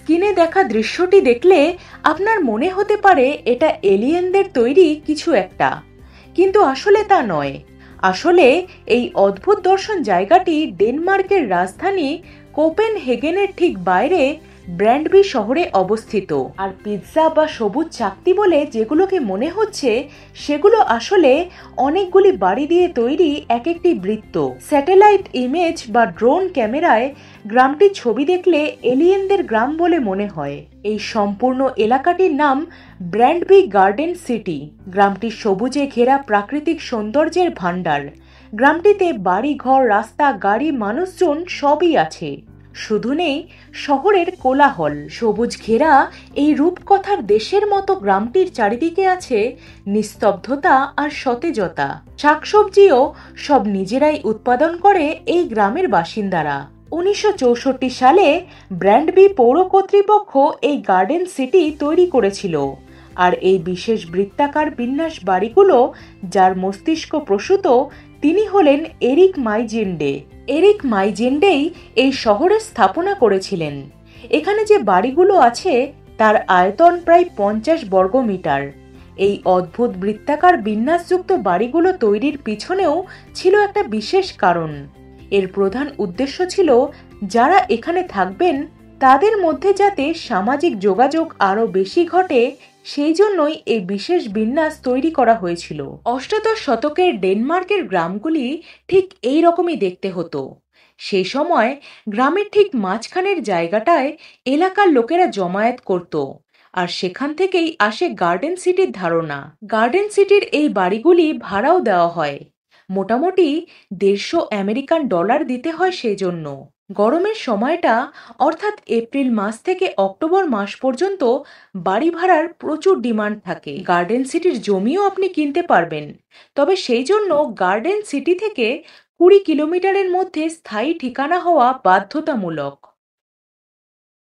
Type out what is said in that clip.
স্ক্রিনে দেখা দৃশ্যটি দেখলে আপনার মনে হতে পারে এটা এলিয়েনদের তৈরি কিছু একটা, কিন্তু আসলে তা নয়। আসলে এই অদ্ভুত দর্শন জায়গাটি ডেনমার্কের রাজধানী কোপেনহেগেনের ঠিক বাইরে ব্র্যান্ডবি শহরে অবস্থিত। আর পিৎজা বা সবুজ চাকতি বলে যেগুলোকে মনে হচ্ছে, সেগুলো আসলে অনেকগুলি বাড়ি দিয়ে তৈরি এক একটি বৃত্ত। স্যাটেলাইট ইমেজ বা ড্রোন ক্যামেরায় গ্রামটির ছবি দেখলে এলিয়েনদের গ্রাম বলে মনে হয়। এই সম্পূর্ণ এলাকাটির নাম ব্র্যান্ডবি গার্ডেন সিটি। গ্রামটি সবুজে ঘেরা প্রাকৃতিক সৌন্দর্যের ভাণ্ডার। গ্রামটিতে বাড়ি, ঘর, রাস্তা, গাড়ি, মানুষজন সবই আছে, শুধু নেই শহরের কোলাহল। সবুজ ঘেরা এই রূপকথার দেশের মতো গ্রামটির চারিদিকে আছে নিস্তব্ধতা আর সতেজতা। শাকসবজিও সব নিজেরাই উৎপাদন করে এই গ্রামের বাসিন্দারা। 1964 সালে ব্র্যান্ডবি পৌর কর্তৃপক্ষ এই গার্ডেন সিটি তৈরি করেছিল। আর এই বিশেষ বৃত্তাকার বিন্যাস বাড়িগুলো যার মস্তিষ্ক প্রসূত, তিনি হলেন এরিক মাইজেন্ডে। এরিক মাইজেন্ডেই এই শহরের স্থাপনা করেছিলেন। এখানে যে বাড়িগুলো আছে তার আয়তন প্রায় 50 বর্গমিটার। এই অদ্ভুত বৃত্তাকার বিন্যাসযুক্ত বাড়িগুলো তৈরির পিছনেও ছিল একটা বিশেষ কারণ। এর প্রধান উদ্দেশ্য ছিল যারা এখানে থাকবেন তাদের মধ্যে যাতে সামাজিক যোগাযোগ আরও বেশি ঘটে, সেই জন্যই এই বিশেষ বিন্যাস তৈরি করা হয়েছিল। অষ্টাদশ শতকের ডেনমার্কের গ্রামগুলি ঠিক এই রকমই দেখতে হতো। সেই সময় গ্রামের ঠিক মাঝখানের জায়গাটায় এলাকার লোকেরা জমায়েত করত, আর সেখান থেকেই আসে গার্ডেন সিটির ধারণা। গার্ডেন সিটির এই বাড়িগুলি ভাড়াও দেওয়া হয়, মোটামুটি $150 দিতে হয় সেই জন্য। গরমের সময়টা অর্থাৎ এপ্রিল মাস থেকে অক্টোবর মাস পর্যন্ত বাড়ি ভাড়ার প্রচুর ডিমান্ড থাকে। গার্ডেন সিটির জমিও আপনি কিনতে পারবেন, তবে সেই জন্য গার্ডেন সিটি থেকে 20 কিলোমিটারের মধ্যে স্থায়ী ঠিকানা হওয়া বাধ্যতামূলক।